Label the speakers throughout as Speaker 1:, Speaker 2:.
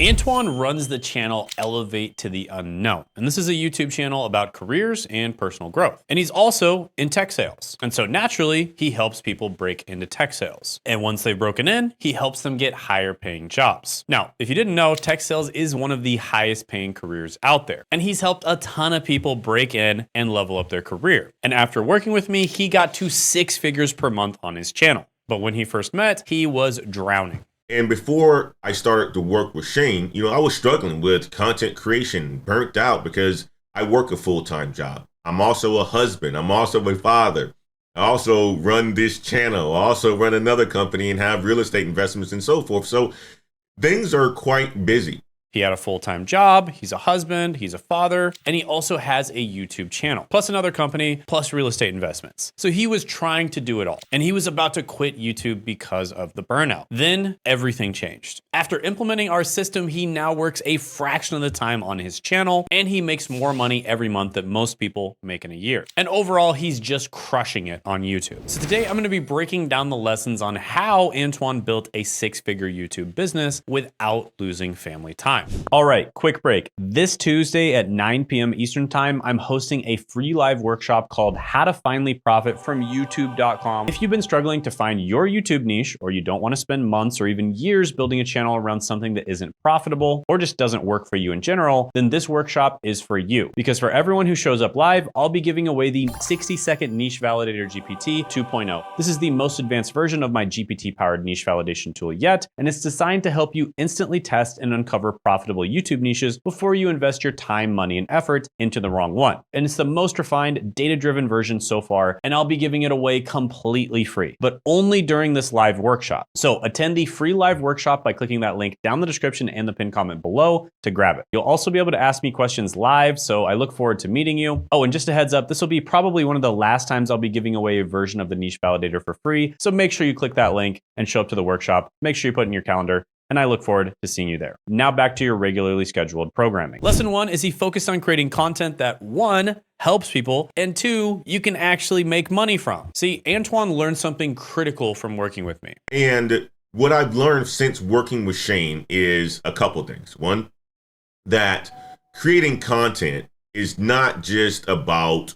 Speaker 1: Antoine runs the channel Elevate to the Unknown. And this is a YouTube channel about careers and personal growth. And he's also in tech sales. And so naturally, he helps people break into tech sales. And once they've broken in, he helps them get higher paying jobs. Now, if you didn't know, tech sales is one of the highest paying careers out there. And he's helped a ton of people break in and level up their career. And after working with me, he got to 6 figures per month on his channel. But when he first met, he was drowning.
Speaker 2: And before I started to work with Shane, I was struggling with content creation, burnt out because I work a full-time job. I'm also a husband. I'm also a father. I also run this channel. I also run another company and have real estate investments and so forth. So things are quite busy.
Speaker 1: He had a full-time job, he's a husband, he's a father, and he also has a YouTube channel, plus another company, plus real estate investments. So he was trying to do it all, and he was about to quit YouTube because of the burnout. Then everything changed. After implementing our system, he now works a fraction of the time on his channel, and he makes more money every month than most people make in a year. And overall, he's just crushing it on YouTube. So today I'm gonna be breaking down the lessons on how Antoine built a 6-figure YouTube business without losing family time. All right, quick break. This Tuesday at 9 p.m. Eastern Time, I'm hosting a free live workshop called How to Finally Profit from YouTube.com. If you've been struggling to find your YouTube niche, or you don't want to spend months or even years building a channel around something that isn't profitable or just doesn't work for you in general, then this workshop is for you. Because for everyone who shows up live, I'll be giving away the 60-second Niche Validator GPT 2.0. This is the most advanced version of my GPT-powered niche validation tool yet, and it's designed to help you instantly test and uncover profitable YouTube niches before you invest your time, money, and effort into the wrong one. And it's the most refined, data-driven version so far, and I'll be giving it away completely free, but only during this live workshop. So attend the free live workshop by clicking that link down the description and the pinned comment below to grab it. You'll also be able to ask me questions live, so I look forward to meeting you. Oh, and just a heads up, this will be probably one of the last times I'll be giving away a version of the Niche Validator for free, so make sure you click that link and show up to the workshop. Make sure you put it in your calendar, and I look forward to seeing you there. Now back to your regularly scheduled programming. Lesson 1 is he focused on creating content that 1, helps people, and 2, you can actually make money from. See, Antoine learned something critical from working with me.
Speaker 2: And what I've learned since working with Shane is a couple things. One, that creating content is not just about,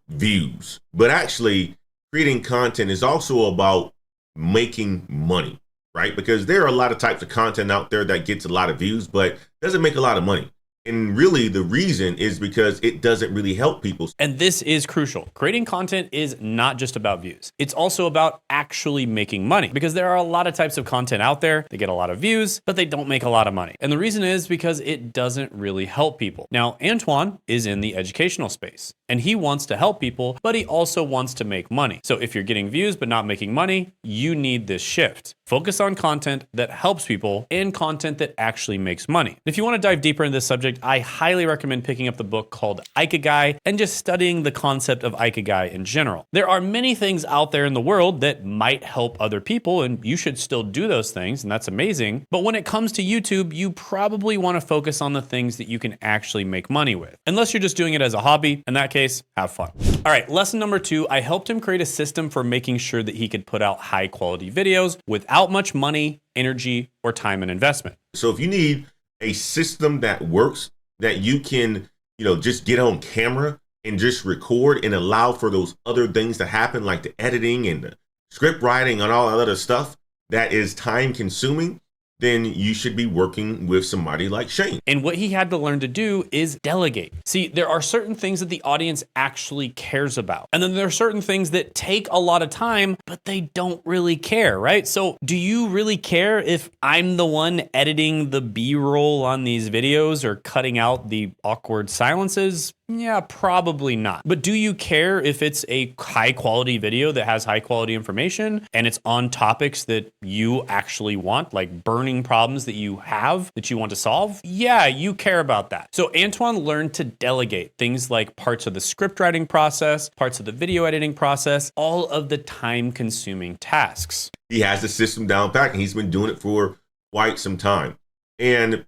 Speaker 2: views, but actually creating content is also about making money. Right? Because there are a lot of types of content out there that gets a lot of views, but doesn't make a lot of money. And really the reason is because it doesn't really help people.
Speaker 1: And this is crucial. Creating content is not just about views. It's also about actually making money, because there are a lot of types of content out there. They get a lot of views, but they don't make a lot of money. And the reason is because it doesn't really help people. Now, Antoine is in the educational space, and he wants to help people, but he also wants to make money. So if you're getting views but not making money, you need this shift. Focus on content that helps people and content that actually makes money. If you want to dive deeper into this subject, I highly recommend picking up the book called Ikigai and just studying the concept of Ikigai in general. There are many things out there in the world that might help other people, and you should still do those things, and that's amazing. But when it comes to YouTube, you probably want to focus on the things that you can actually make money with. Unless you're just doing it as a hobby, in that case, have fun. All right, lesson number 2, I helped him create a system for making sure that he could put out high quality videos without much money, energy, or time and investment.
Speaker 2: So if you need a system that works, that you can, just get on camera and just record and allow for those other things to happen, like the editing and the script writing and all that other stuff that is time consuming, then you should be working with somebody like Shane.
Speaker 1: And what he had to learn to do is delegate. See, there are certain things that the audience actually cares about. And then there are certain things that take a lot of time, but they don't really care, right? So do you really care if I'm the one editing the B-roll on these videos or cutting out the awkward silences? Yeah, probably not. But do you care if it's a high quality video that has high quality information and it's on topics that you actually want, like burning problems that you have that you want to solve? Yeah, you care about that. So Antoine learned to delegate things like parts of the script writing process, parts of the video editing process, all of the time consuming tasks.
Speaker 2: He has the system down pat, and he's been doing it for quite some time. And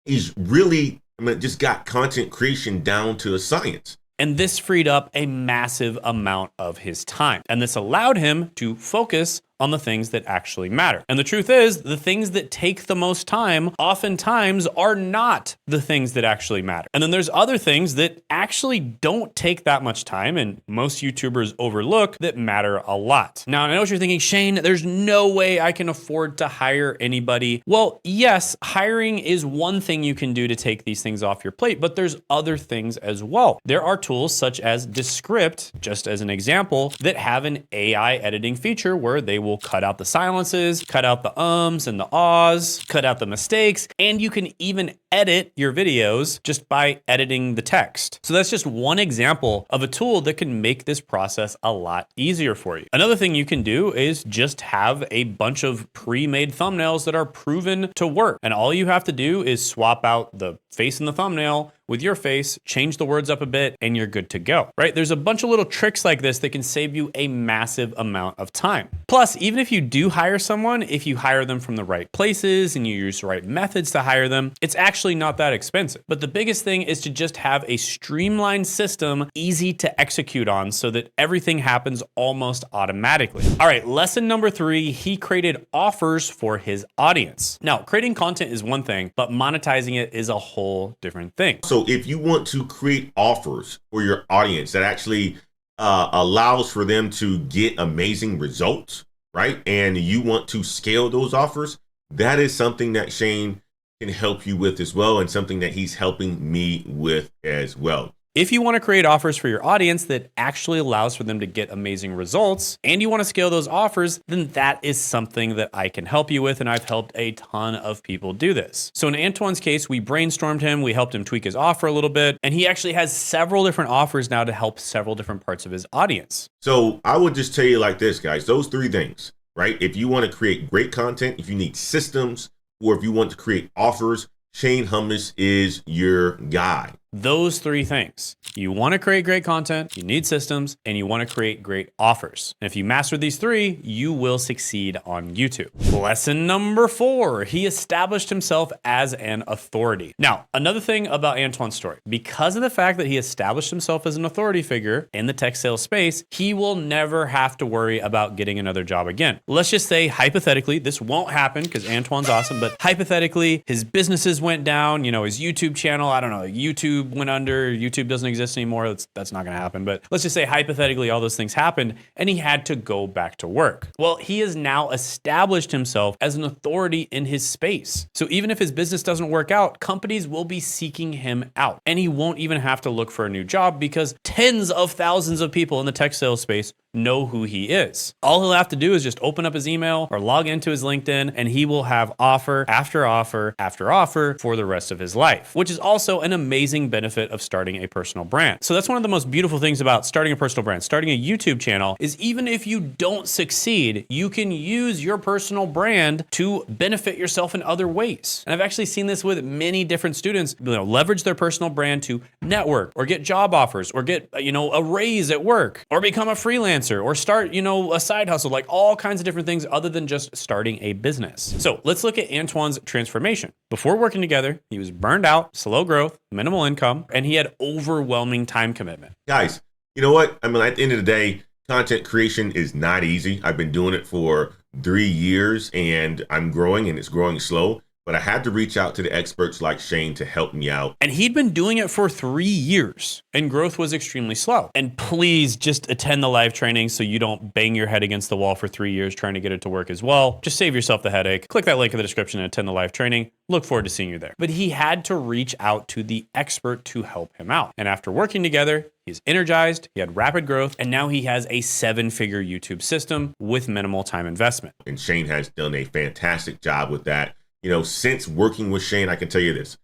Speaker 2: he's really just got content creation down to a science.
Speaker 1: And this freed up a massive amount of his time. And this allowed him to focus on the things that actually matter. And the truth is, the things that take the most time oftentimes are not the things that actually matter. And then there's other things that actually don't take that much time and most YouTubers overlook that matter a lot. Now, I know what you're thinking, Shane, there's no way I can afford to hire anybody. Well, yes, hiring is one thing you can do to take these things off your plate, but there's other things as well. There are tools such as Descript, just as an example, that have an AI editing feature where they will cut out the silences, cut out the ums and the ahs, cut out the mistakes, and you can even edit your videos just by editing the text. So that's just one example of a tool that can make this process a lot easier for you. Another thing you can do is just have a bunch of pre-made thumbnails that are proven to work. And all you have to do is swap out the face in the thumbnail with your face, change the words up a bit, and you're good to go, right? There's a bunch of little tricks like this that can save you a massive amount of time. Plus, even if you do hire someone, if you hire them from the right places and you use the right methods to hire them, it's actually not that expensive. But the biggest thing is to just have a streamlined system, easy to execute on so that everything happens almost automatically. All right, lesson number 3, he created offers for his audience. Now, creating content is one thing, but monetizing it is a whole different thing.
Speaker 2: So if you want to create offers for your audience that actually allows for them to get amazing results, right? And you want to scale those offers, that is something that Shane can help you with as well, and something that he's helping me with as well.
Speaker 1: If you want to create offers for your audience that actually allows for them to get amazing results, and you want to scale those offers, then that is something that I can help you with, and I've helped a ton of people do this. So in Antoine's case, we brainstormed him, we helped him tweak his offer a little bit, and he actually has several different offers now to help several different parts of his audience.
Speaker 2: So I would just tell you like this, guys, those 3 things, right? If you want to create great content, if you need systems, or if you want to create offers, Shane Hummus is your guy.
Speaker 1: Those 3 things. You want to create great content, you need systems, and you want to create great offers. And if you master these 3, you will succeed on YouTube. Lesson number 4, he established himself as an authority. Now, another thing about Antoine's story, because of the fact that he established himself as an authority figure in the tech sales space, he will never have to worry about getting another job again. Let's just say, hypothetically, this won't happen because Antoine's awesome, but hypothetically, his businesses went down, his YouTube channel, I don't know, YouTube went under, YouTube doesn't exist anymore. That's not going to happen. But let's just say hypothetically all those things happened and he had to go back to work. Well, he has now established himself as an authority in his space. So even if his business doesn't work out, companies will be seeking him out, and he won't even have to look for a new job because tens of thousands of people in the tech sales space know who he is. All he'll have to do is just open up his email or log into his LinkedIn, and he will have offer after offer after offer for the rest of his life, which is also an amazing benefit of starting a personal brand. So that's one of the most beautiful things about starting a personal brand. Starting a YouTube channel is, even if you don't succeed, you can use your personal brand to benefit yourself in other ways. And I've actually seen this with many different students, leverage their personal brand to network or get job offers or get, a raise at work or become a freelancer or start, a side hustle, like all kinds of different things other than just starting a business. So let's look at Antoine's transformation. Before working together, he was burned out, slow growth, minimal income, and he had overwhelming time commitment.
Speaker 2: Guys, you know what? I mean, at the end of the day, content creation is not easy. I've been doing it for 3 years and I'm growing, and it's growing slow. But I had to reach out to the experts like Shane to help me out.
Speaker 1: And he'd been doing it for 3 years and growth was extremely slow. And please just attend the live training so you don't bang your head against the wall for 3 years trying to get it to work as well. Just save yourself the headache. Click that link in the description and attend the live training. Look forward to seeing you there. But he had to reach out to the expert to help him out. And after working together, he's energized, he had rapid growth, and now he has a 7-figure YouTube system with minimal time investment.
Speaker 2: And Shane has done a fantastic job with that. Since working with Shane, I can tell you this.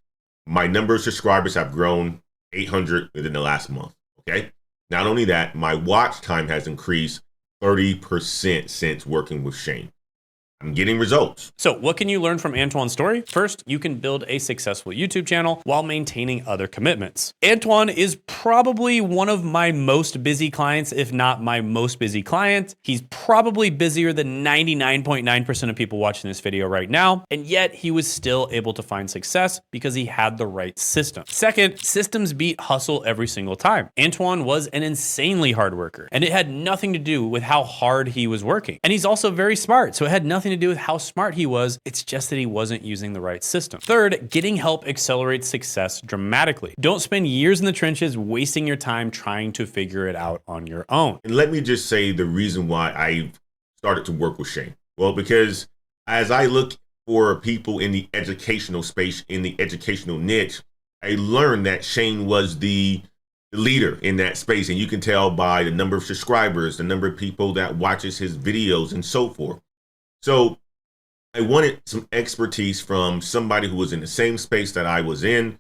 Speaker 2: My number of subscribers have grown 800 within the last month, okay? Not only that, my watch time has increased 30% since working with Shane. I'm getting results.
Speaker 1: So what can you learn from Antoine's story? First, you can build a successful YouTube channel while maintaining other commitments. Antoine is probably one of my most busy clients, if not my most busy client. He's probably busier than 99.9% of people watching this video right now, and yet he was still able to find success because he had the right system. Second, systems beat hustle every single time. Antoine was an insanely hard worker, and it had nothing to do with how hard he was working. And he's also very smart, so it had nothing to do with how smart he was. It's just that he wasn't using the right system. Third, getting help accelerates success dramatically. Don't spend years in the trenches wasting your time trying to figure it out on your own.
Speaker 2: And let me just say the reason why I started to work with Shane. Well, because as I look for people in the educational space, in the educational niche, I learned that Shane was the leader in that space. And you can tell by the number of subscribers, the number of people that watches his videos and so forth. So I wanted some expertise from somebody who was in the same space that I was in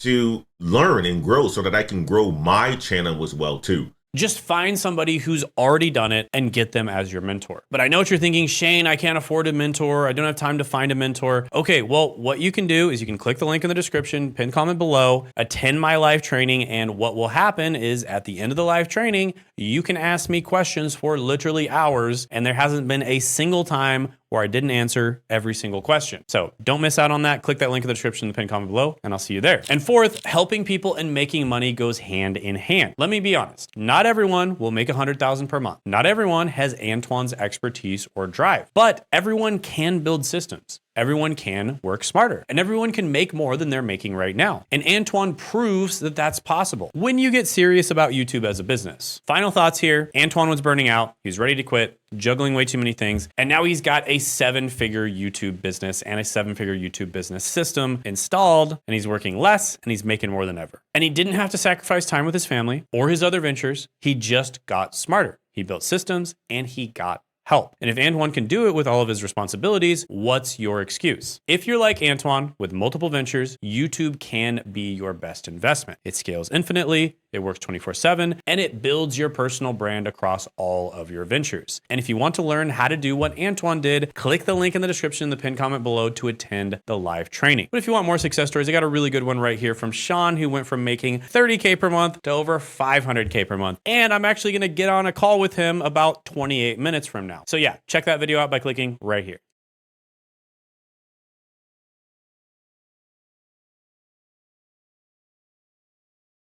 Speaker 2: to learn and grow so that I can grow my channel as well too.
Speaker 1: Just find somebody who's already done it and get them as your mentor. But I know what you're thinking, Shane, I can't afford a mentor. I don't have time to find a mentor. Okay, well, what you can do is you can click the link in the description, pin comment below, attend my live training. And what will happen is at the end of the live training, you can ask me questions for literally hours. And there hasn't been a single time where I didn't answer every single question. So don't miss out on that. Click that link in the description, the pinned comment below, and I'll see you there. And fourth, helping people and making money goes hand in hand. Let me be honest. Not everyone will make $100,000 per month. Not everyone has Antoine's expertise or drive, but everyone can build systems. Everyone can work smarter, and everyone can make more than they're making right now. And Antoine proves that that's possible when you get serious about YouTube as a business. Final thoughts here. Antoine was burning out. He's ready to quit, juggling way too many things. And now he's got a 7-figure YouTube business and a 7-figure YouTube business system installed, and he's working less and he's making more than ever. And he didn't have to sacrifice time with his family or his other ventures. He just got smarter. He built systems and he got help. And if Antoine can do it with all of his responsibilities, what's your excuse? If you're like Antoine with multiple ventures, YouTube can be your best investment. It scales infinitely, it works 24/7, and it builds your personal brand across all of your ventures. And if you want to learn how to do what Antoine did, click the link in the description in the pinned comment below to attend the live training. But if you want more success stories, I got a really good one right here from Sean, who went from making $30K per month to over $500K per month. And I'm actually gonna get on a call with him about 28 minutes from now. So yeah, check that video out by clicking right here.